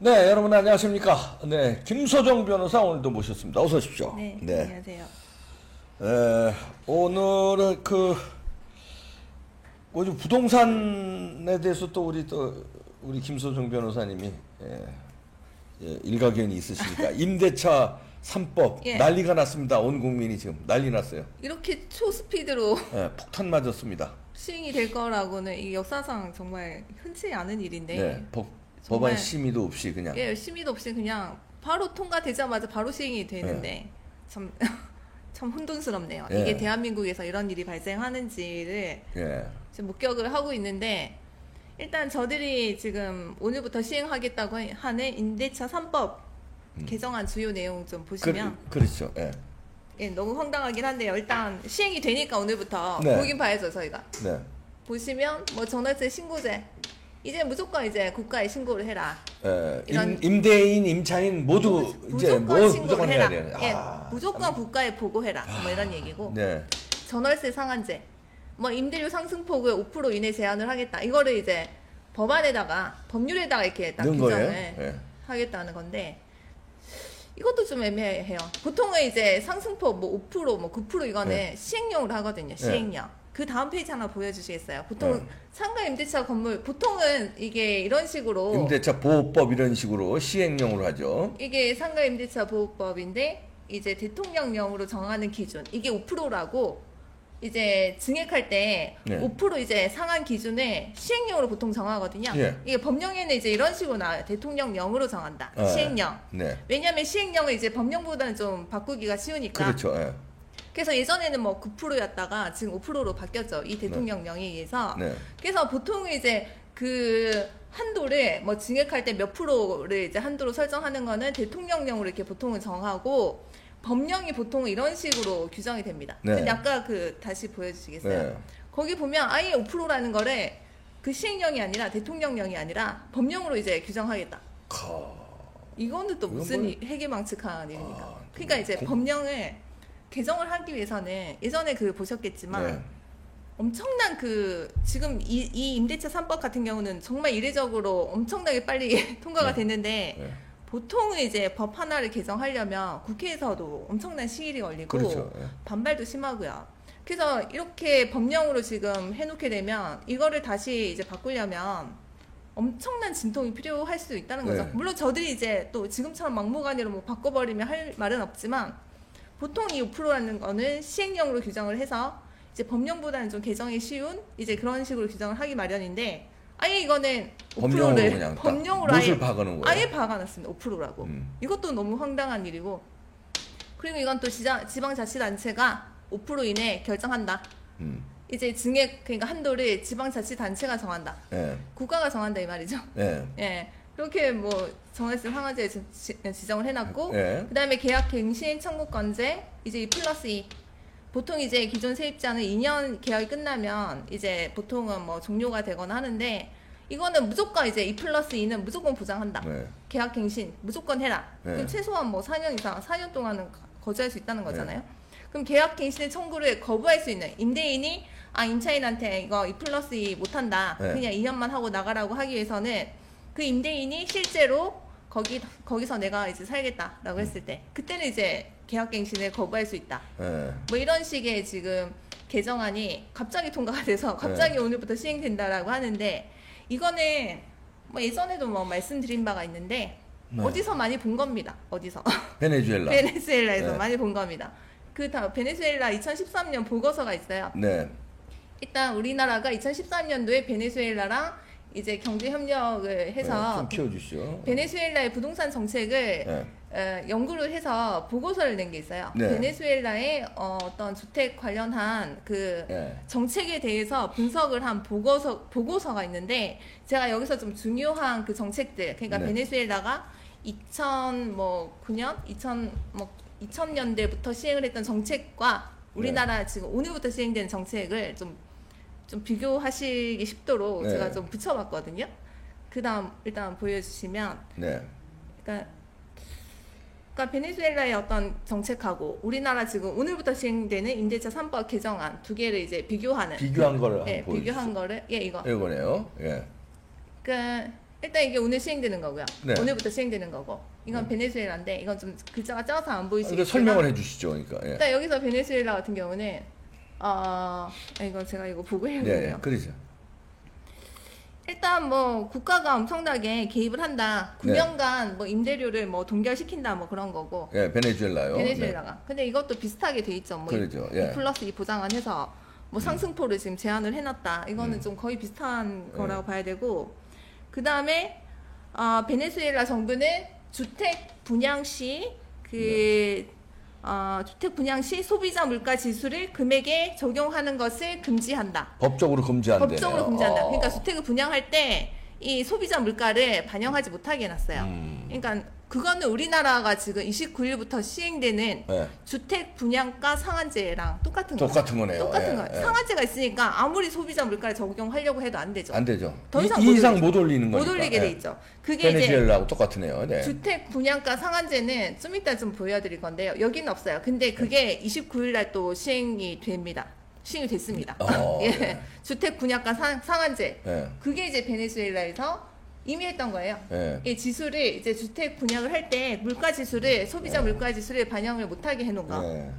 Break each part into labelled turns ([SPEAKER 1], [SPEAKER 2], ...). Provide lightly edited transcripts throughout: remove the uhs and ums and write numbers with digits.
[SPEAKER 1] 네, 여러분 안녕하십니까? 네, 김소정 변호사 오늘도 모셨습니다. 어서 오십시오.
[SPEAKER 2] 네,
[SPEAKER 1] 네.
[SPEAKER 2] 안녕하세요.
[SPEAKER 1] 오늘은 요즘 부동산에 대해서 또 우리 김소정 변호사님이 일가견이 있으시니까 임대차 3법
[SPEAKER 2] 예.
[SPEAKER 1] 난리가 났습니다. 온 국민이 지금 난리 났어요.
[SPEAKER 2] 이렇게 초스피드로
[SPEAKER 1] 폭탄 맞았습니다.
[SPEAKER 2] 시행이 될 거라고는 이 역사상 정말 흔치 않은 일인데.
[SPEAKER 1] 네,
[SPEAKER 2] 정말,
[SPEAKER 1] 법안 심의도 없이 그냥.
[SPEAKER 2] 예, 심의도 없이 그냥 바로 통과되자마자 바로 시행이 되는데 참 혼돈스럽네요.
[SPEAKER 1] 예.
[SPEAKER 2] 이게 대한민국에서 이런 일이 발생하는지를 지금 목격을 하고 있는데, 일단 저들이 지금 오늘부터 시행하겠다고 하는 임대차 3법 개정안 주요 내용 좀 보시면
[SPEAKER 1] 그렇죠.
[SPEAKER 2] 예, 너무 황당하긴 한데요. 일단 시행이 되니까 오늘부터
[SPEAKER 1] 네.
[SPEAKER 2] 보긴 봐야죠, 저희가.
[SPEAKER 1] 네.
[SPEAKER 2] 보시면 뭐 전월세 신고제 이제 무조건 이제 국가에 신고를 해라. 이런
[SPEAKER 1] 임대인, 임차인 모두 이제
[SPEAKER 2] 무조건
[SPEAKER 1] 해야
[SPEAKER 2] 신고를
[SPEAKER 1] 돼요.
[SPEAKER 2] 해라. 예, 무조건 국가에 보고해라. 뭐 이런 얘기고.
[SPEAKER 1] 네.
[SPEAKER 2] 전월세 상한제, 뭐 임대료 상승폭을 5% 이내 제한을 하겠다. 이거를 이제 법률에다가 이렇게 딱
[SPEAKER 1] 넣은
[SPEAKER 2] 규정을
[SPEAKER 1] 거예요?
[SPEAKER 2] 하겠다는 건데, 이것도 좀 애매해요. 보통은 이제 상승폭 뭐 5%, 뭐 9% 이거는 시행령으로 하거든요. 시행령. 그 다음 페이지 하나 보여주시겠어요? 보통 상가 임대차 건물, 보통은 이게 이런 식으로
[SPEAKER 1] 임대차 보호법 이런 식으로 시행령으로 하죠.
[SPEAKER 2] 이게 상가 임대차 보호법인데, 이제 대통령령으로 정하는 기준, 이게 5%라고 이제 증액할 때 5% 이제 상한 기준을 시행령으로 보통 정하거든요. 이게 법령에는 이제 이런 식으로 나와요. 대통령령으로 정한다. 시행령. 왜냐하면 시행령을 이제 법령보다는 좀 바꾸기가 쉬우니까.
[SPEAKER 1] 그렇죠.
[SPEAKER 2] 그래서 예전에는 뭐 9%였다가 지금 5%로 바뀌었죠. 이 대통령령에 의해서. 그래서 보통 이제 그 한도를 뭐 증액할 때 몇 프로를 이제 한도로 설정하는 거는 대통령령으로 이렇게 보통은 정하고, 법령이 보통 이런 식으로 규정이 됩니다. 근데 아까 다시 보여주시겠어요? 거기 보면 아예 5%라는 거를 그 시행령이 아니라 대통령령이 아니라 법령으로 이제 규정하겠다. 이거는 또 무슨 해괴망측한 일입니까? 그러니까 이제 법령을 개정을 하기 위해서는 예전에 보셨겠지만 엄청난 지금 이 임대차 3법 같은 경우는 정말 이례적으로 엄청나게 빨리 통과가 됐는데, 보통은 이제 법 하나를 개정하려면 국회에서도 엄청난 시일이 걸리고 반발도 심하고요. 그래서 이렇게 법령으로 지금 해놓게 되면 이거를 다시 이제 바꾸려면 엄청난 진통이 필요할 수 있다는 거죠. 물론 저들이 이제 또 지금처럼 막무가내로 뭐 바꿔버리면 할 말은 없지만, 보통 이 5%라는 거는 시행령으로 규정을 해서 이제 법령보다는 좀 개정이 쉬운 이제 그런 식으로 규정을 하기 마련인데, 아예 이거는 5%를 법령으로 아예 박아놨습니다. 5%라고. 이것도 너무 황당한 일이고, 그리고 이건 또 지방자치단체가 5% 이내 결정한다. 이제 증액, 그러니까 한도를 지방자치단체가 정한다. 국가가 정한다 이 말이죠. 그렇게 뭐 전월세 상한제 지정을 해놨고, 그다음에 계약갱신 청구권제 이제 2+2. 보통 이제 기존 세입자는 2년 계약이 끝나면 이제 보통은 뭐 종료가 되거나 하는데, 이거는 무조건 이제 2+2는 무조건 보장한다. 계약갱신 무조건 해라. 그럼 최소한 뭐 4년 이상, 4년 동안은 거주할 수 있다는 거잖아요. 그럼 계약갱신의 청구를 거부할 수 있는 임대인이 임차인한테 이거 2+2 못한다. 그냥 2년만 하고 나가라고 하기 위해서는 그 임대인이 실제로 거기서 내가 이제 살겠다라고 했을 때, 그때는 이제 계약갱신을 거부할 수 있다. 뭐 이런 식의 지금 개정안이 갑자기 통과가 돼서 갑자기 오늘부터 시행된다라고 하는데, 이거는 뭐 예전에도 뭐 말씀드린 바가 있는데 어디서 많이 본 겁니다. 어디서? 베네수엘라에서 많이 본 겁니다. 베네수엘라 2013년 보고서가 있어요. 일단 우리나라가 2013년도에 베네수엘라랑 이제 경제 협력을 해서
[SPEAKER 1] 좀 키워주시죠.
[SPEAKER 2] 베네수엘라의 부동산 정책을 연구를 해서 보고서를 낸 게 있어요. 베네수엘라의 어떤 주택 관련한 정책에 대해서 분석을 한 보고서가 있는데, 제가 여기서 좀 중요한 그 정책들, 그러니까 베네수엘라가 2009년, 2000년대부터 시행을 했던 정책과 우리나라 지금 오늘부터 시행되는 정책을 좀 비교하시기 쉽도록 제가 좀 붙여봤거든요. 그 다음 일단 보여주시면, 그러니까 베네수엘라의 어떤 정책하고 우리나라 지금 오늘부터 시행되는 임대차 3법 개정안 두 개를 이제 비교한 거를
[SPEAKER 1] 이거네요.
[SPEAKER 2] 그러니까 일단 이게 오늘 시행되는 거고요.
[SPEAKER 1] 네.
[SPEAKER 2] 오늘부터 시행되는 거고. 이건 베네수엘라인데 이건 좀 글자가 작아서 안 보이시겠지만
[SPEAKER 1] 설명을 해주시죠. 그러니까. 예.
[SPEAKER 2] 일단 여기서 베네수엘라 같은 경우는 이거 제가 이거 보고 해야 되네요.
[SPEAKER 1] 네, 그러죠.
[SPEAKER 2] 일단 뭐 국가가 엄청나게 개입을 한다. 9년간 뭐 임대료를 뭐 동결시킨다 뭐 그런 거고.
[SPEAKER 1] 예, 베네수엘라요.
[SPEAKER 2] 베네수엘라가.
[SPEAKER 1] 네.
[SPEAKER 2] 근데 이것도 비슷하게 돼 있죠. 뭐
[SPEAKER 1] 그러죠. 예.
[SPEAKER 2] 2+2 보장안 해서 뭐 상승폭을 지금 제한을 해놨다. 이거는 좀 거의 비슷한 거라고 봐야 되고. 그 다음에 베네수엘라 정부는 주택 분양 시 주택 분양 시 소비자 물가 지수를 금액에 적용하는 것을 금지한다.
[SPEAKER 1] 법적으로 금지한다.
[SPEAKER 2] 법적으로 금지한다. 그러니까 주택을 분양할 때 이 소비자 물가를 반영하지 못하게 해놨어요. 그러니까 그거는 우리나라가 지금 29일부터 시행되는
[SPEAKER 1] 네.
[SPEAKER 2] 주택 분양가 상한제랑 똑같은 거예요.
[SPEAKER 1] 똑같은 거네요.
[SPEAKER 2] 똑같은
[SPEAKER 1] 예,
[SPEAKER 2] 거예요.
[SPEAKER 1] 예.
[SPEAKER 2] 상한제가 있으니까 아무리 소비자 물가를 적용하려고 해도 안 되죠.
[SPEAKER 1] 안 되죠.
[SPEAKER 2] 더 이상
[SPEAKER 1] 이 이상 못 올리는 거니까.
[SPEAKER 2] 못 올리게
[SPEAKER 1] 예.
[SPEAKER 2] 돼 있죠. 그게 이제
[SPEAKER 1] 베네수엘라하고 똑같으네요. 네.
[SPEAKER 2] 주택 분양가 상한제는 좀 이따 좀 보여드릴 건데요. 여기는 없어요. 근데 그게 29일 날 또 시행이 됩니다. 시행이 됐습니다. 예.
[SPEAKER 1] 네.
[SPEAKER 2] 주택 분양가 상한제.
[SPEAKER 1] 네.
[SPEAKER 2] 그게 이제 베네수엘라에서 이미 했던 거예요.
[SPEAKER 1] 네.
[SPEAKER 2] 이 지수를 이제 주택 분양을 할 때 물가 지수를 소비자 물가 지수를 반영을 못하게 해놓은 거.
[SPEAKER 1] 네.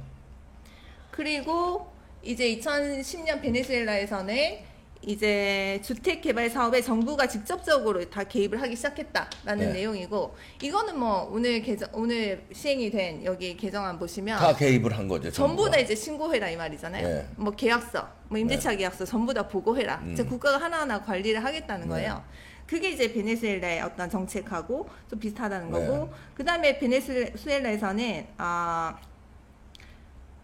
[SPEAKER 2] 그리고 이제 2010년 베네수엘라에서는 이제 주택 개발 사업에 정부가 직접적으로 다 개입을 하기 시작했다라는 내용이고, 이거는 뭐 오늘 시행이 된 여기 개정안 보시면
[SPEAKER 1] 다 개입을 한 거죠.
[SPEAKER 2] 전부 다 이제 신고해라 이 말이잖아요.
[SPEAKER 1] 네.
[SPEAKER 2] 뭐 계약서, 뭐 임대차 계약서 전부 다 보고해라. 이제 국가가 하나하나 관리를 하겠다는 거예요. 그게 이제 베네수엘라의 어떤 정책하고 좀 비슷하다는 거고, 그 다음에 베네수엘라에서는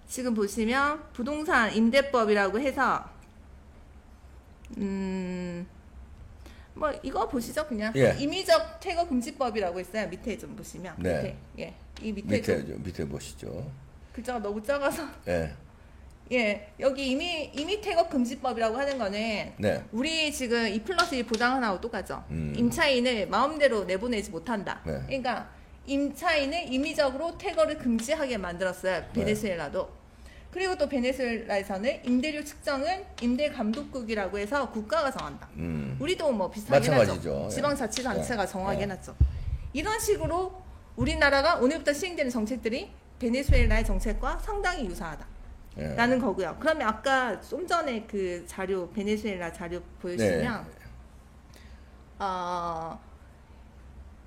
[SPEAKER 2] 지금 보시면 부동산 임대법이라고 해서 뭐 이거 보시죠 그냥.
[SPEAKER 1] 예.
[SPEAKER 2] 임의적 퇴거 금지법이라고 있어요. 밑에 좀 보시면.
[SPEAKER 1] 네.
[SPEAKER 2] 밑에. 이 밑에
[SPEAKER 1] 밑에 보시죠.
[SPEAKER 2] 글자가 너무 작아서.
[SPEAKER 1] 예.
[SPEAKER 2] 예, 여기 임의 퇴거 금지법이라고 하는 거는
[SPEAKER 1] 네.
[SPEAKER 2] 우리 지금 2+1 보장하고 똑같죠. 임차인을 마음대로 내보내지 못한다.
[SPEAKER 1] 네.
[SPEAKER 2] 그러니까 임차인을 임의적으로 퇴거를 금지하게 만들었어요. 베네수엘라도. 그리고 또 베네수엘라에서는 임대료 측정은 임대감독국이라고 해서 국가가 정한다. 우리도 뭐 비슷하게 해놨죠. 지방자치단체가 정하게 해놨죠. 이런 식으로 우리나라가 오늘부터 시행되는 정책들이 베네수엘라의 정책과 상당히 유사하다. 라는 거고요. 그러면 아까 좀 전에 그 자료, 베네수엘라 자료 보여주시면,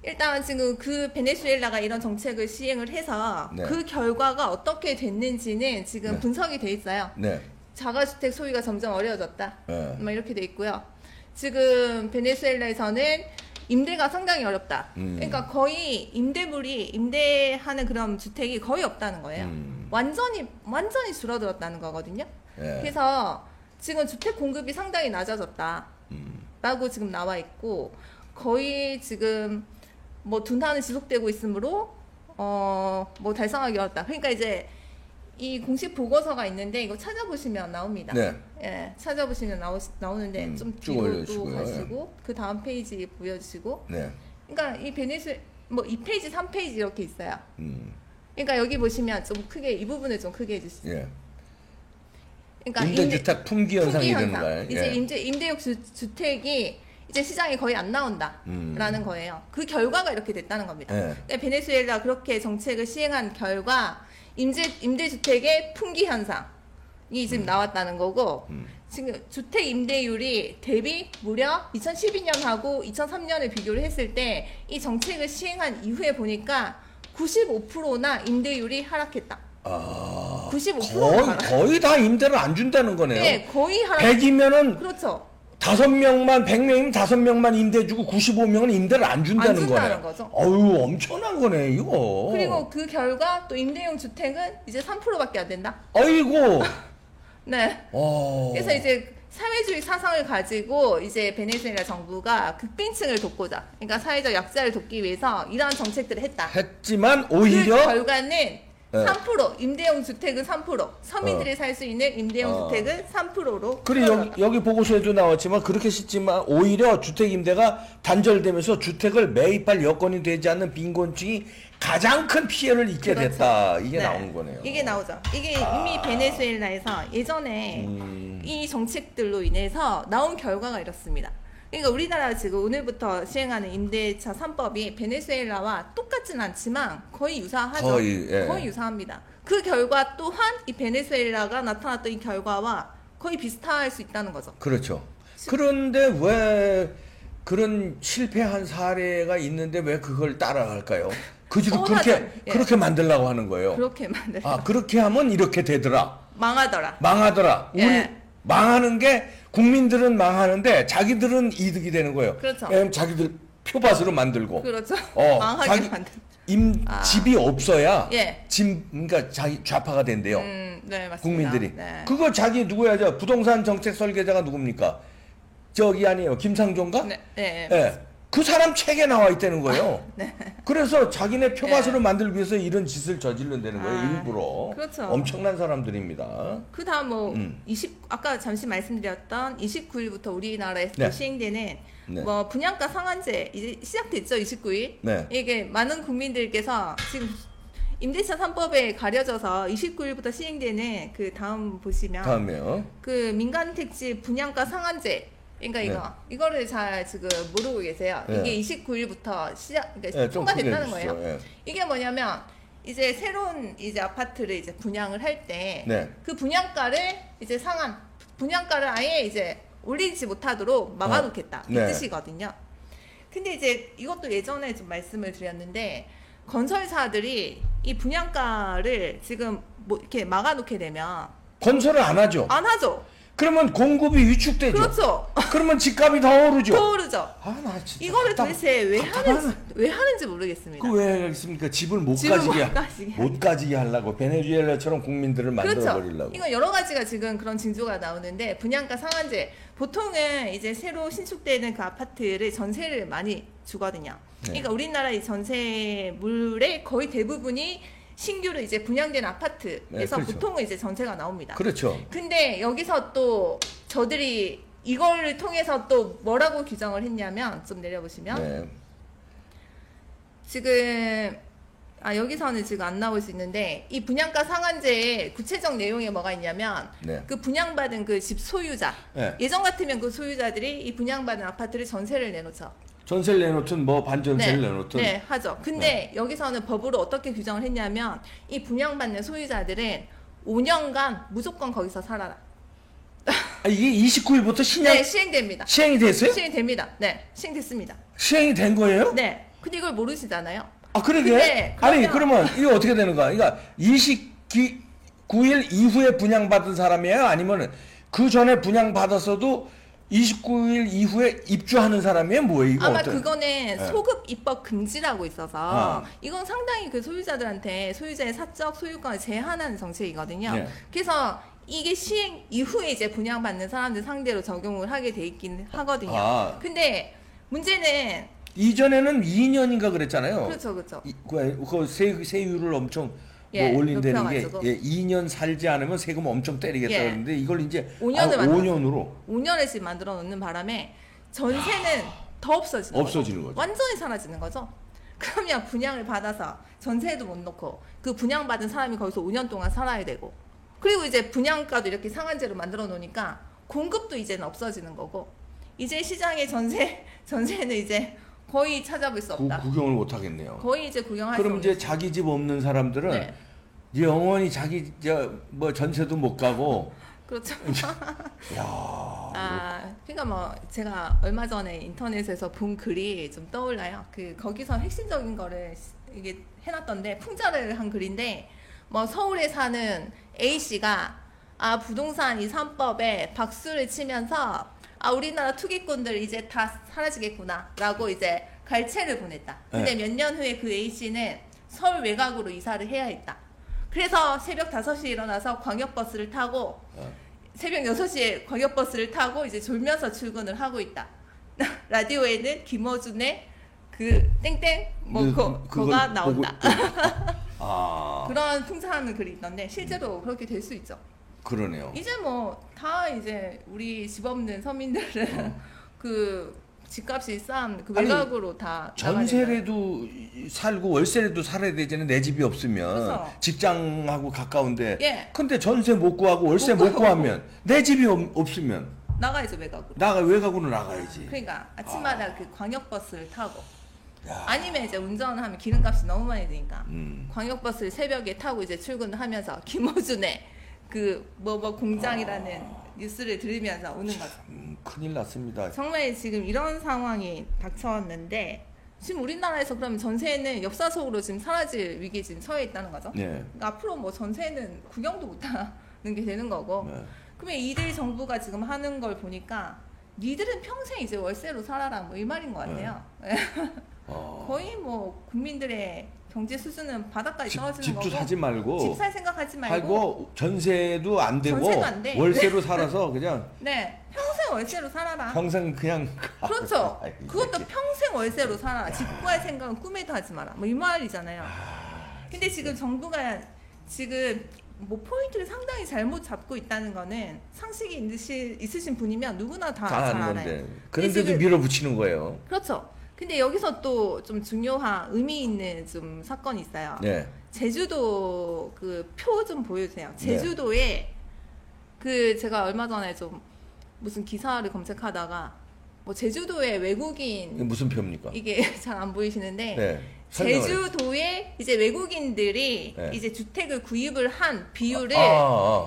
[SPEAKER 2] 일단 지금 그 베네수엘라가 이런 정책을 시행을 해서 그 결과가 어떻게 됐는지는 지금 분석이 돼 있어요. 자가주택 소유가 점점 어려워졌다. 뭐 이렇게 돼 있고요. 지금 베네수엘라에서는 임대가 상당히 어렵다. 그러니까 거의 임대하는 그런 주택이 거의 없다는 거예요. 완전히 줄어들었다는 거거든요. 그래서 지금 주택 공급이 상당히 낮아졌다라고 지금 나와 있고, 거의 지금 뭐 둔화는 지속되고 있으므로 뭐 달성하기 어렵다. 그러니까 이제 이 공식 보고서가 있는데 이거 찾아보시면 나옵니다. 예, 찾아보시면 나오는데 좀 뒤로 또 가시고 그 다음 페이지 보여주시고. 그러니까 이 뭐 2페이지, 3페이지 이렇게 있어요. 그러니까 여기 보시면 좀 크게 이 부분을 좀 크게 해주시죠. 그러니까
[SPEAKER 1] 임대주택 품귀 현상이 되는 거예요.
[SPEAKER 2] 이제 임대용 주택이 이제 시장에 거의 안 나온다라는 거예요. 그 결과가 이렇게 됐다는 겁니다. 그러니까 베네수엘라 그렇게 정책을 시행한 결과 임대주택의 품귀 현상이 지금 나왔다는 거고, 지금 주택 임대율이 대비 무려 2012년하고 2003년을 비교를 했을 때 이 정책을 시행한 이후에 보니까 95%나 임대율이 하락했다. 95%가
[SPEAKER 1] 거의 다 임대를 안 준다는 거네요.
[SPEAKER 2] 네, 거의 하락.
[SPEAKER 1] 100이면은
[SPEAKER 2] 그렇죠.
[SPEAKER 1] 5명만, 100명이면 5명만 임대 주고 95명은 임대를 안 준다는 거네.
[SPEAKER 2] 거죠.
[SPEAKER 1] 어유, 엄청난 거네, 이거.
[SPEAKER 2] 그리고 그 결과 또 임대용 주택은 이제 3%밖에 안 된다.
[SPEAKER 1] 아이고.
[SPEAKER 2] 네. 그래서 이제 사회주의 사상을 가지고 이제 베네수엘라 정부가 극빈층을 돕고자, 그러니까 사회적 약자를 돕기 위해서 이러한 정책들을
[SPEAKER 1] 했지만 오히려
[SPEAKER 2] 그 결과는 3%, 임대용 주택은 3%, 서민들이 살 수 있는 임대용 주택은 3%로.
[SPEAKER 1] 그리고 여기 보고서에도 나왔지만 그렇게 했지만 오히려 주택 임대가 단절되면서 주택을 매입할 여건이 되지 않는 빈곤층이 가장 큰 피해를 입게 됐다. 이게 나온 거네요.
[SPEAKER 2] 이게 나오죠. 이게 이미 베네수엘라에서 예전에 이 정책들로 인해서 나온 결과가 이렇습니다. 그러니까 우리나라 지금 오늘부터 시행하는 임대차 3법이 베네수엘라와 똑같진 않지만 거의 유사하죠. 거의 유사합니다. 그 결과 또한 이 베네수엘라가 나타났던 이 결과와 거의 비슷할 수 있다는 거죠.
[SPEAKER 1] 그렇죠. 그런데 왜 그런 실패한 사례가 있는데 왜 그걸 따라갈까요? 그지도 그렇게 만들려고 하는 거예요.
[SPEAKER 2] 그렇게 만들.
[SPEAKER 1] 그렇게 하면 이렇게 되더라.
[SPEAKER 2] 망하더라.
[SPEAKER 1] 우리 망하는 게 국민들은 망하는데 자기들은 이득이 되는 거예요.
[SPEAKER 2] 그렇죠.
[SPEAKER 1] 왜냐면 자기들 표밭으로 만들고.
[SPEAKER 2] 그렇죠.
[SPEAKER 1] 망하게 만든. 집이 없어야 그러니까 자기 좌파가 된대요.
[SPEAKER 2] 네, 맞습니다.
[SPEAKER 1] 국민들이.
[SPEAKER 2] 네.
[SPEAKER 1] 그거 자기 누구야? 저 부동산 정책 설계자가 누굽니까? 저기 아니에요. 김상조인가?
[SPEAKER 2] 네.
[SPEAKER 1] 그 사람 책에 나와 있다는 거예요.
[SPEAKER 2] 네.
[SPEAKER 1] 그래서 자기네 표밭으로 만들기 위해서 이런 짓을 저지른다는 거예요. 일부러.
[SPEAKER 2] 그렇죠.
[SPEAKER 1] 엄청난 사람들입니다.
[SPEAKER 2] 그 다음 아까 잠시 말씀드렸던 29일부터 우리나라에서 시행되는 분양가 상한제 이제 시작됐죠. 29일.
[SPEAKER 1] 네.
[SPEAKER 2] 이게 많은 국민들께서 지금 임대차 3법에 가려져서 29일부터 시행되는 그 다음 보시면
[SPEAKER 1] 다음에요.
[SPEAKER 2] 그 민간 택지 분양가 상한제 그러니까 이거를 잘 지금 모르고 계세요. 이게 29일부터 그러니까 통과됐다는 거예요. 이게 뭐냐면 이제 새로운 이제 아파트를 이제 분양을 할 때 그 분양가를 이제 분양가를 아예 이제 올리지 못하도록 막아놓겠다 이 뜻이거든요. 근데 이제 이것도 예전에 좀 말씀을 드렸는데 건설사들이 이 분양가를 지금 뭐 이렇게 막아놓게 되면
[SPEAKER 1] 건설을 안 하죠.
[SPEAKER 2] 안 하죠.
[SPEAKER 1] 그러면 공급이 위축되죠.
[SPEAKER 2] 그렇죠.
[SPEAKER 1] 그러면 집값이 더 오르죠.
[SPEAKER 2] 더 오르죠.
[SPEAKER 1] 나 진짜
[SPEAKER 2] 이거를 도대체 왜 하는지 모르겠습니다.
[SPEAKER 1] 왜 했습니까? 집을 못 가지게 하려고 베네수엘라처럼 국민들을 만들어 버리려고.
[SPEAKER 2] 이건 여러 가지가 지금 그런 징조가 나오는데 분양가 상한제 보통은 이제 새로 신축되는 그 아파트를 전세를 많이 주거든요. 그러니까 우리나라 이 전세물의 거의 대부분이 신규로 이제 분양된 아파트에서 보통은 이제 전세가 나옵니다.
[SPEAKER 1] 그렇죠.
[SPEAKER 2] 근데 여기서 또 저들이 이걸 통해서 또 뭐라고 규정을 했냐면 좀 내려보시면 지금 여기서는 지금 안 나올 수 있는데 이 분양가 상한제의 구체적 내용에 뭐가 있냐면 그 분양받은 그 집 소유자 예전 같으면 그 소유자들이 이 분양받은 아파트를 전세를 내놓죠.
[SPEAKER 1] 전세를 내놓든 반전세를 내놓든
[SPEAKER 2] 하죠. 근데 여기서는 법으로 어떻게 규정을 했냐면 이 분양받는 소유자들은 5년간 무조건 거기서 살아라.
[SPEAKER 1] 이게 29일부터
[SPEAKER 2] 시행됩니다.
[SPEAKER 1] 시행이 됐어요?
[SPEAKER 2] 시행됩니다. 시행됐습니다.
[SPEAKER 1] 시행이 된 거예요?
[SPEAKER 2] 근데 이걸 모르시잖아요.
[SPEAKER 1] 그러게? 그러면 이게 어떻게 되는 거야? 그러니까 29일 이후에 분양받은 사람이에요? 아니면 그 전에 분양받았어도 29일 이후에 입주하는 사람이에요? 뭐예요?
[SPEAKER 2] 아마 그거는 소급 입법 금지라고 있어서 이건 상당히 그 소유자의 사적 소유권을 제한하는 정책이거든요. 그래서 이게 시행 이후에 이제 분양받는 사람들 상대로 적용을 하게 돼 있긴 하거든요. 근데 문제는
[SPEAKER 1] 이전에는 2년인가 그랬잖아요.
[SPEAKER 2] 그렇죠.
[SPEAKER 1] 그 세율을 엄청 올린다는 게 2년 살지 않으면 세금 엄청 때리겠다 그러는데 이걸 이제
[SPEAKER 2] 5년을 지금 만들어 놓는 바람에 전세는 더 없어지는 거죠. 완전히 사라지는 거죠. 그러면 분양을 받아서 전세도 못 놓고 그 분양받은 사람이 거기서 5년 동안 살아야 되고 그리고 이제 분양가도 이렇게 상한제로 만들어 놓으니까 공급도 이제는 없어지는 거고 이제 시장의 전세는 이제 거의 찾아볼 수 없다.
[SPEAKER 1] 구경을 못 하겠네요.
[SPEAKER 2] 거의 이제 구경할 수 없는.
[SPEAKER 1] 그럼 이제 자기 집 없는 사람들은 영원히 자기 전세도 못 가고.
[SPEAKER 2] 그렇죠. 그러니까 제가 얼마 전에 인터넷에서 본 글이 좀 떠올라요. 거기서 핵심적인 거를 이게 해놨던데 풍자를 한 글인데 서울에 사는 A 씨가 부동산 이 3법에 박수를 치면서 우리나라 투기꾼들 이제 다 사라지겠구나 라고 이제 갈채를 보냈다. 근데 몇 년 후에 그 A씨는 서울 외곽으로 이사를 해야 했다. 그래서 새벽 5시에 일어나서 광역버스를 타고 새벽 6시에 광역버스를 타고 이제 졸면서 출근을 하고 있다. 라디오에는 김어준의 그 땡땡 그거가 나온다. 그런 풍자하는 글이 있던데 실제로 그렇게 될 수 있죠.
[SPEAKER 1] 그러네요.
[SPEAKER 2] 이제 다 이제 우리 집 없는 서민들은 그 집값이 싼 그 외곽으로 다
[SPEAKER 1] 전세라도 살고 월세라도 살아야 되잖아요. 내 집이 없으면 직장하고 가까운데 근데 전세 못 구하고 월세 못 구하면 내 집이 없으면
[SPEAKER 2] 나가야죠 외곽으로.
[SPEAKER 1] 외곽으로 나가야지.
[SPEAKER 2] 그러니까 아침마다 그 광역버스를 타고
[SPEAKER 1] 야.
[SPEAKER 2] 아니면 이제 운전을 하면 기름값이 너무 많이 드니까 광역버스를 새벽에 타고 이제 출근하면서 김어준의 그 뭐 공장이라는 뉴스를 들으면서 오는 거죠.
[SPEAKER 1] 큰일 났습니다.
[SPEAKER 2] 정말 지금 이런 상황이 닥쳐왔는데 지금 우리나라에서 그러면 전세는 엽사속으로 지금 사라질 위기에 지금 처해 있다는 거죠.
[SPEAKER 1] 네.
[SPEAKER 2] 그러니까 앞으로 뭐 전세는 구경도 못하는 게 되는 거고.
[SPEAKER 1] 네.
[SPEAKER 2] 그러면 이들 정부가 지금 하는 걸 보니까 니들은 평생 이제 월세로 살아라 뭐 이 말인 것 같아요. 네. 거의 뭐 국민들의 경제 수준은 바닥까지 떨어지는
[SPEAKER 1] 집도
[SPEAKER 2] 거고.
[SPEAKER 1] 사지 말고
[SPEAKER 2] 집 살 생각하지 말고.
[SPEAKER 1] 하고 전세도 안 되고
[SPEAKER 2] 전세도 안 돼.
[SPEAKER 1] 월세로 살아서 그냥
[SPEAKER 2] 네, 평생 월세로 살아라.
[SPEAKER 1] 평생 그냥
[SPEAKER 2] 그렇죠.
[SPEAKER 1] 아이,
[SPEAKER 2] 그것도 평생 월세로 살아라. 집 구할 생각은 꿈에도 하지 마라. 뭐 이 말이잖아요. 근데 지금 정부가 지금 뭐 포인트를 상당히 잘못 잡고 있다는 거는 상식이 있으신 분이면 누구나 다 잘
[SPEAKER 1] 아는
[SPEAKER 2] 알아요.
[SPEAKER 1] 건데 그런데도 밀어붙이는 거예요.
[SPEAKER 2] 그렇죠. 근데 여기서 또 좀 중요한 의미 있는 좀 사건이 있어요.
[SPEAKER 1] 네.
[SPEAKER 2] 제주도 그 표 좀 보여주세요. 제주도에 그 제가 얼마 전에 좀 무슨 기사를 검색하다가 뭐 제주도에 외국인
[SPEAKER 1] 이게 무슨 표입니까?
[SPEAKER 2] 이게 잘 안 보이시는데
[SPEAKER 1] 네.
[SPEAKER 2] 제주도에 이제 외국인들이
[SPEAKER 1] 네.
[SPEAKER 2] 이제 주택을 구입을 한 비율을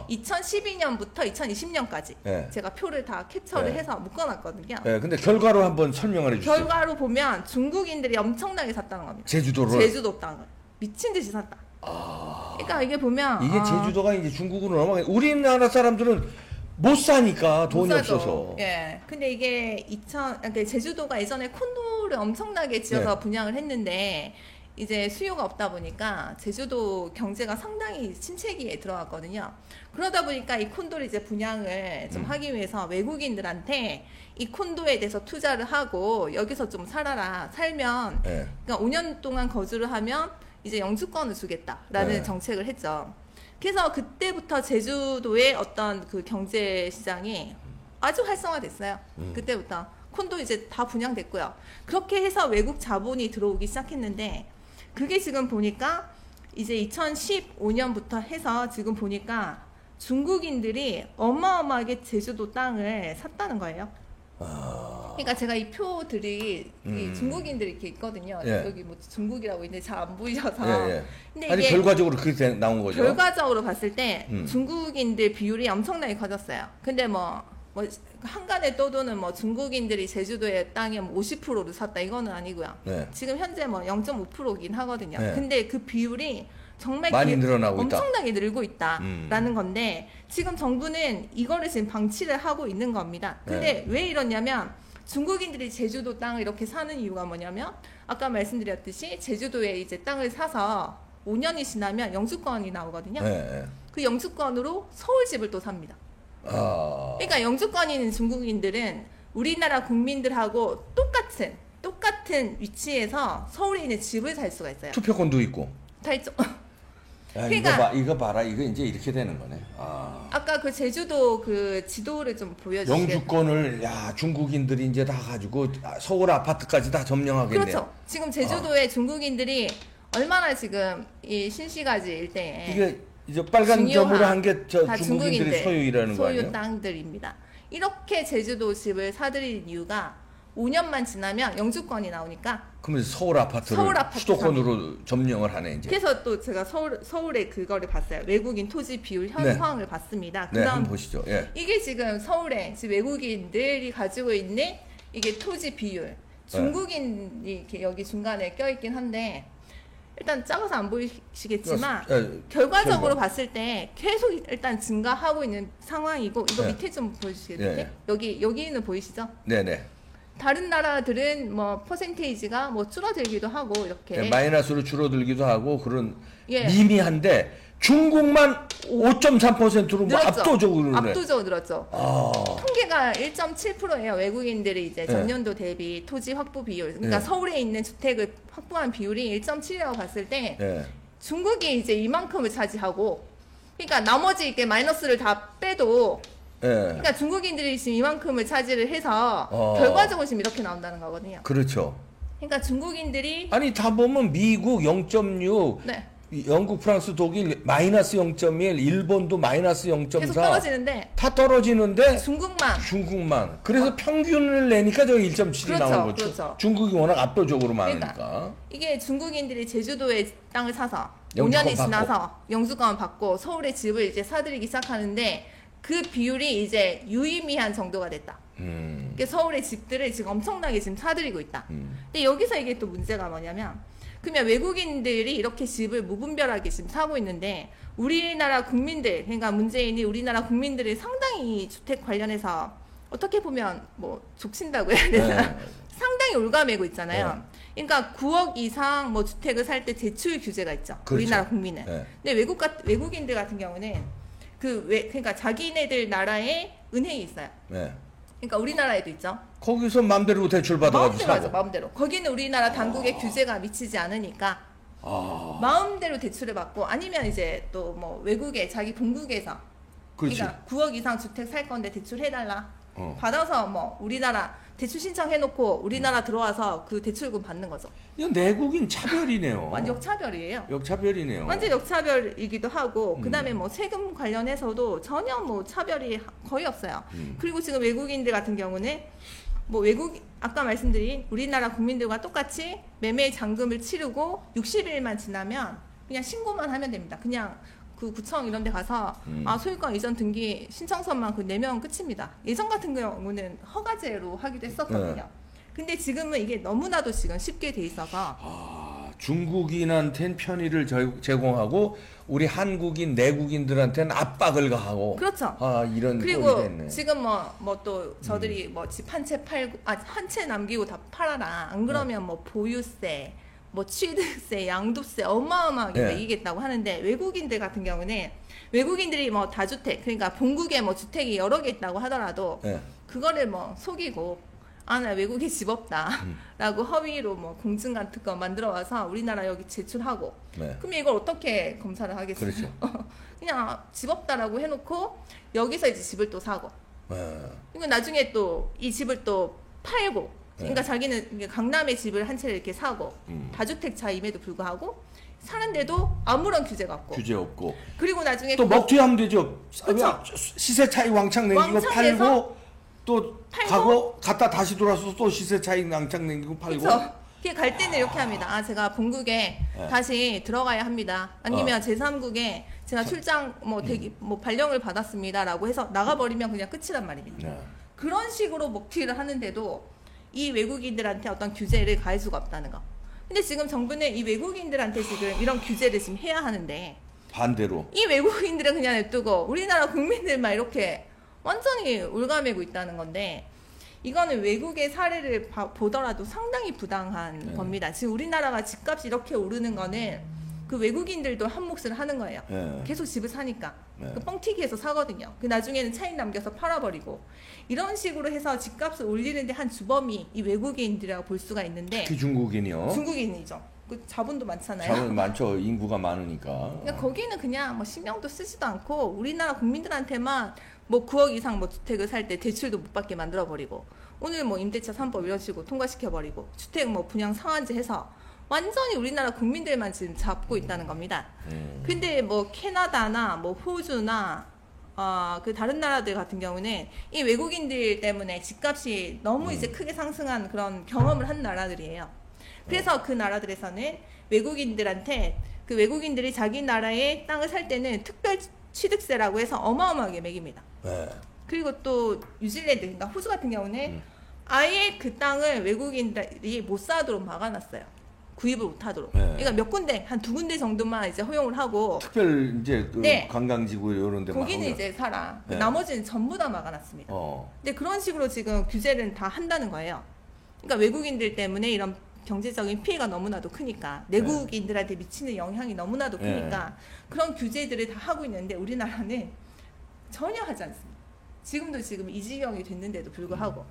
[SPEAKER 2] 2012년부터 2020년까지
[SPEAKER 1] 네.
[SPEAKER 2] 제가 표를 다 캡처를
[SPEAKER 1] 네.
[SPEAKER 2] 해서 묶어놨거든요.
[SPEAKER 1] 네, 근데 결과로 한번 설명을 해주세요.
[SPEAKER 2] 결과로 보면 중국인들이 엄청나게 샀다는 겁니다.
[SPEAKER 1] 제주도를.
[SPEAKER 2] 제주도 땅을 미친 듯이 샀다. 그러니까 이게 보면
[SPEAKER 1] 이게 제주도가 이제 중국으로 넘어가. 우리나라 사람들은 못 사니까 돈이
[SPEAKER 2] 못 사죠.
[SPEAKER 1] 없어서.
[SPEAKER 2] 예. 근데 이게 그러니까 제주도가 예전에 콘도를 엄청나게 지어서
[SPEAKER 1] 네.
[SPEAKER 2] 분양을 했는데 이제 수요가 없다 보니까 제주도 경제가 상당히 침체기에 들어갔거든요. 그러다 보니까 이 콘도를 이제 분양을 좀 하기 위해서 외국인들한테 이 콘도에 대해서 투자를 하고 여기서 좀 살면
[SPEAKER 1] 네.
[SPEAKER 2] 그러니까 5년 동안 거주를 하면 이제 영주권을 주겠다라는
[SPEAKER 1] 네.
[SPEAKER 2] 정책을 했죠. 그래서 그때부터 제주도의 어떤 그 경제 시장이 아주 활성화됐어요. 그때부터 콘도 이제 다 분양됐고요. 그렇게 해서 외국 자본이 들어오기 시작했는데 그게 지금 보니까 이제 2015년부터 해서 지금 보니까 중국인들이 어마어마하게 제주도 땅을 샀다는 거예요. 그러니까 제가 이 표들이 이 중국인들이 이렇게 있거든요.
[SPEAKER 1] 예.
[SPEAKER 2] 여기 뭐 중국이라고 있는데 잘 안 보이셔서.
[SPEAKER 1] 예, 예.
[SPEAKER 2] 근데
[SPEAKER 1] 아니
[SPEAKER 2] 이게
[SPEAKER 1] 결과적으로 그렇게 나온 거죠.
[SPEAKER 2] 결과적으로 봤을 때 중국인들 비율이 엄청나게 커졌어요. 근데 뭐 한간에 떠도는 뭐 중국인들이 제주도의 땅에 뭐 50%를 샀다 이거는 아니고요.
[SPEAKER 1] 네.
[SPEAKER 2] 지금 현재 뭐 0.5%긴 하거든요.
[SPEAKER 1] 네.
[SPEAKER 2] 근데 그 비율이 정말
[SPEAKER 1] 많이 늘어나고 있다.
[SPEAKER 2] 엄청나게 늘고 있다라는 건데 지금 정부는 이거를 지금 방치를 하고 있는 겁니다. 근데 왜 이러냐면 중국인들이 제주도 땅을 이렇게 사는 이유가 뭐냐면 아까 말씀드렸듯이 제주도에 이제 땅을 사서 5년이 지나면 영주권이 나오거든요.
[SPEAKER 1] 네.
[SPEAKER 2] 그 영주권으로 서울집을 또 삽니다. 그러니까 영주권이 있는 중국인들은 우리나라 국민들하고 똑같은 위치에서 서울에 있는 집을 살 수가 있어요.
[SPEAKER 1] 투표권도 있고.
[SPEAKER 2] 다 있죠.
[SPEAKER 1] 야,
[SPEAKER 2] 그러니까
[SPEAKER 1] 이거 봐라. 이거 이제 이렇게 되는 거네.
[SPEAKER 2] 아까 그 제주도 그 지도를 좀 보여주시겠어요?
[SPEAKER 1] 영주권을 중국인들이 이제 다 가지고 서울 아파트까지 다 점령하겠네요.
[SPEAKER 2] 그렇죠. 지금 제주도에 중국인들이 얼마나 지금 이 신시가지 일대에
[SPEAKER 1] 이게 이제 빨간 점으로 한 게 저 중국인들의 소유이라는 거 아니에요?
[SPEAKER 2] 소유 땅들입니다. 이렇게 제주도 집을 사들인 이유가 5년만 지나면 영주권이 나오니까.
[SPEAKER 1] 그러면 서울 아파트를 수도권으로 점령을 하네 이제.
[SPEAKER 2] 그래서 또 제가 서울의 그거를 봤어요. 외국인 토지 비율 현황을 봤습니다.
[SPEAKER 1] 네, 한번 보시죠. 예.
[SPEAKER 2] 이게 지금 서울에 지금 외국인들이 가지고 있는 이게 토지 비율. 중국인이 이렇게 여기 중간에 껴있긴 한데 일단 작아서 안 보이시겠지만 결과적으로 봤을 때 계속 일단 증가하고 있는 상황이고 이거 밑에 좀 보여주시겠어요? 여기는 보이시죠?
[SPEAKER 1] 네네.
[SPEAKER 2] 다른 나라들은 뭐 퍼센테이지가 뭐 줄어들기도 하고 이렇게
[SPEAKER 1] 마이너스로 줄어들기도 하고 그런 미미한데 중국만 5.3%로 뭐
[SPEAKER 2] 압도적으로 늘었죠. 통계가 1.7%예요. 외국인들이 이제 전년도 대비 토지 확보 비율. 그러니까 서울에 있는 주택을 확보한 비율이 1.7이라고 봤을 때 중국이 이제 이만큼을 차지하고 그러니까 나머지 이렇게 마이너스를 다 빼도 그러니까 중국인들이 지금 이만큼을 차지를 해서 결과적으로 지금 이렇게 나온다는 거거든요.
[SPEAKER 1] 그렇죠.
[SPEAKER 2] 그러니까 중국인들이
[SPEAKER 1] 아니 다 보면 미국 0.6, 영국, 프랑스, 독일 마이너스 0.1, 일본도 마이너스 0.4.
[SPEAKER 2] 계속 떨어지는데
[SPEAKER 1] 다 떨어지는데
[SPEAKER 2] 중국만.
[SPEAKER 1] 그래서 평균을 내니까 저 1.7이
[SPEAKER 2] 그렇죠,
[SPEAKER 1] 나온 거죠.
[SPEAKER 2] 그렇죠.
[SPEAKER 1] 중국이 워낙 압도적으로 많으니까.
[SPEAKER 2] 그러니까 이게 중국인들이 제주도에 땅을 사서
[SPEAKER 1] 영주권
[SPEAKER 2] 5년이 지나서 영주권 받고 서울에 집을 이제 사들이기 시작하는데 그 비율이 이제 유의미한 정도가 됐다. 그러니까 서울의 집들을 지금 엄청나게 지금 사들이고 있다. 근데 여기서 이게 또 문제가 뭐냐면 그러면 외국인들이 이렇게 집을 무분별하게 지금 사고 있는데 우리나라 국민들, 그러니까 문재인이 우리나라 국민들이 상당히 주택 관련해서 어떻게 보면 뭐 족친다고 해야 되나?
[SPEAKER 1] 네.
[SPEAKER 2] 상당히 올가매고 있잖아요. 네. 그러니까 9억 이상 뭐 주택을 살 때 대출 규제가 있죠. 그렇죠. 우리나라 국민은. 네. 근데 외국인들 같은 경우는 그러니까 자기네들 나라에 은행이 있어요. 네. 그러니까 우리나라에도 있죠.
[SPEAKER 1] 거기서 마음대로 대출 받아가지고 사고.
[SPEAKER 2] 마음대로. 거기는 우리나라 당국의 규제가 미치지 않으니까 마음대로 대출을 받고 아니면 이제 또 뭐 외국에 자기 본국에서 그러니까 9억 이상 주택 살 건데 대출해달라. 받아서 뭐 우리나라 대출 신청해놓고 우리나라 들어와서 그 대출금 받는 거죠.
[SPEAKER 1] 이건 내국인 차별이네요.
[SPEAKER 2] 완전 역차별이에요.
[SPEAKER 1] 역차별이네요.
[SPEAKER 2] 완전 역차별이기도 하고 그다음에 뭐 세금 관련해서도 전혀 뭐 차별이 거의 없어요. 그리고 지금 외국인들 같은 경우는 뭐 아까 말씀드린 우리나라 국민들과 똑같이 매매 잔금을 치르고 60일만 지나면 그냥 신고만 하면 됩니다. 그냥 그 구청 이런 데 가서 소유권 이전 등기 신청서만 그 내면 끝입니다. 예전 같은 경우는 허가제로 하기도 했었거든요. 네. 근데 지금은 이게 너무나도 지금 쉽게 돼 있어서
[SPEAKER 1] 중국인한테는 편의를 제공하고 우리 한국인 내국인들한테는 압박을 가하고
[SPEAKER 2] 그렇죠.
[SPEAKER 1] 이런
[SPEAKER 2] 그리고 지금 뭐 또 저들이 뭐 집 한 채 팔고 한 채 남기고 다 팔아라. 안 그러면 뭐 보유세 뭐 취득세, 양도세 어마어마하게 매기겠다고 하는데 외국인들 같은 경우는 외국인들이 뭐 다주택 그러니까 본국에 뭐 주택이 여러 개 있다고 하더라도 그거를 뭐 속이고 나 외국에 집 없다 라고 허위로 뭐 공증 같은 거 만들어 와서 우리나라 여기 제출하고 그럼 이걸 어떻게 검사를 하겠어요? 그렇죠. 그냥 집 없다라고 해놓고 여기서 이제 집을 또 사고 그리고 나중에 또 이 집을 또 팔고 그러니까 자기는 강남에 집을 한 채를 이렇게 사고 다주택자임에도 불구하고 사는데도 아무런 규제가 없고
[SPEAKER 1] 규제 없고
[SPEAKER 2] 그리고 나중에
[SPEAKER 1] 또 먹튀하면 되죠. 그렇죠. 시세 차익 왕창 남기고 팔고 또 가고 갔다 다시 돌아서 또 시세 차익 왕창 남기고 팔고
[SPEAKER 2] 그렇죠. 갈 때는 이렇게 합니다. 제가 본국에 다시 들어가야 합니다. 아니면 제3국에 제가 출장 뭐 발령을 받았습니다라고 해서 나가버리면 그냥 끝이란 말입니다. 그런 식으로 먹튀를 하는데도 이 외국인들한테 어떤 규제를 가할 수가 없다는 거. 근데 지금 정부는 이 외국인들한테 지금 이런 규제를 지금 해야 하는데
[SPEAKER 1] 반대로
[SPEAKER 2] 이 외국인들은 그냥 냅두고 우리나라 국민들만 이렇게 완전히 올가매고 있다는 건데 이거는 외국의 사례를 보더라도 상당히 부당한 겁니다. 지금 우리나라가 집값이 이렇게 오르는 거는 그 외국인들도 한 몫을 하는 거예요. 계속 집을 사니까. 그 뻥튀기해서 사거든요. 그 나중에는 차익 남겨서 팔아버리고 이런 식으로 해서 집값을 올리는데 한 주범이 이 외국인들이라고 볼 수가 있는데
[SPEAKER 1] 특히 중국인이요.
[SPEAKER 2] 중국인이죠. 그 자본도 많잖아요.
[SPEAKER 1] 자본 많죠. 인구가 많으니까.
[SPEAKER 2] 그러니까 거기는 그냥 뭐 신경도 쓰지도 않고 우리나라 국민들한테만 뭐 9억 이상 뭐 주택을 살 때 대출도 못 받게 만들어 버리고 오늘 뭐 임대차 3법 이런 식으로 통과시켜 버리고 주택 뭐 분양 상한제 해서 완전히 우리나라 국민들만 지금 잡고 있다는 겁니다. 근데 뭐 캐나다나 뭐 호주나 그 다른 나라들 같은 경우는 이 외국인들 때문에 집값이 너무 이제 크게 상승한 그런 경험을 한 나라들이에요. 그래서 그 나라들에서는 외국인들한테 그 외국인들이 자기 나라의 땅을 살 때는 특별 취득세라고 해서 어마어마하게 매깁니다. 그리고 또 뉴질랜드, 그러니까 호주 같은 경우는 아예 그 땅을 외국인들이 못 사도록 막아놨어요. 구입을 못하도록. 그러니까 몇 군데, 한 2군데 정도만 이제 허용을 하고.
[SPEAKER 1] 특별 이제 그 관광지구 이런 데만.
[SPEAKER 2] 거기는 이제 살아. 나머지는 전부 다 막아놨습니다. 근데 그런 식으로 지금 규제를 다 한다는 거예요. 그러니까 외국인들 때문에 이런 경제적인 피해가 너무나도 크니까 내국인들한테 미치는 영향이 너무나도 크니까 그런 규제들을 다 하고 있는데 우리나라는 전혀 하지 않습니다. 지금도 지금 이 지경이 됐는데도 불구하고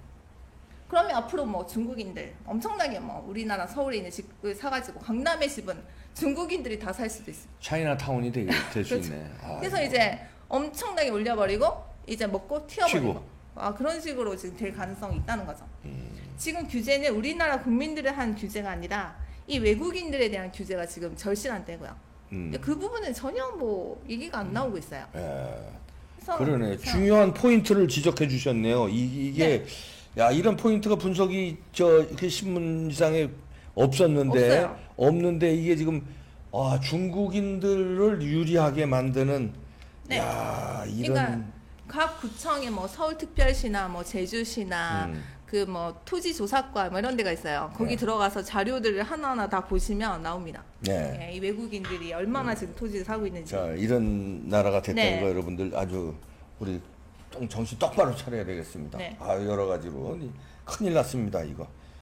[SPEAKER 2] 그러면 앞으로 뭐 중국인들 엄청나게 뭐 우리나라 서울에 있는 집을 사가지고 강남의 집은 중국인들이 다 살 수도 있습니다.
[SPEAKER 1] 차이나타운이 될 수
[SPEAKER 2] 그렇죠.
[SPEAKER 1] 있네.
[SPEAKER 2] 그래서 이제 엄청나게 올려버리고 이제 먹고 튀어버리고 그런 식으로 지금 될 가능성이 있다는 거죠. 지금 규제는 우리나라 국민들을 한 규제가 아니라 이 외국인들에 대한 규제가 지금 절실한 때고요. 근데 그 부분은 전혀 뭐 얘기가 안 나오고 있어요. 그래서
[SPEAKER 1] 그러네. 중요한 포인트를 지적해 주셨네요. 이게 야 이런 포인트가 분석이 그 신문상에 없었는데 없는데 이게 지금 중국인들을 유리하게 만드는 야 이런
[SPEAKER 2] 그러니까 각 구청에 뭐 서울특별시나 뭐 제주시나 그 뭐 토지조사과 뭐 이런 데가 있어요. 거기 들어가서 자료들을 하나하나 다 보시면 나옵니다. 이 외국인들이 얼마나 지금 토지를 사고 있는지.
[SPEAKER 1] 자 이런 나라가 됐다는 거 여러분들 아주 우리 정신 똑바로 차려야 되겠습니다. 여러 가지로 큰일 났습니다 이거.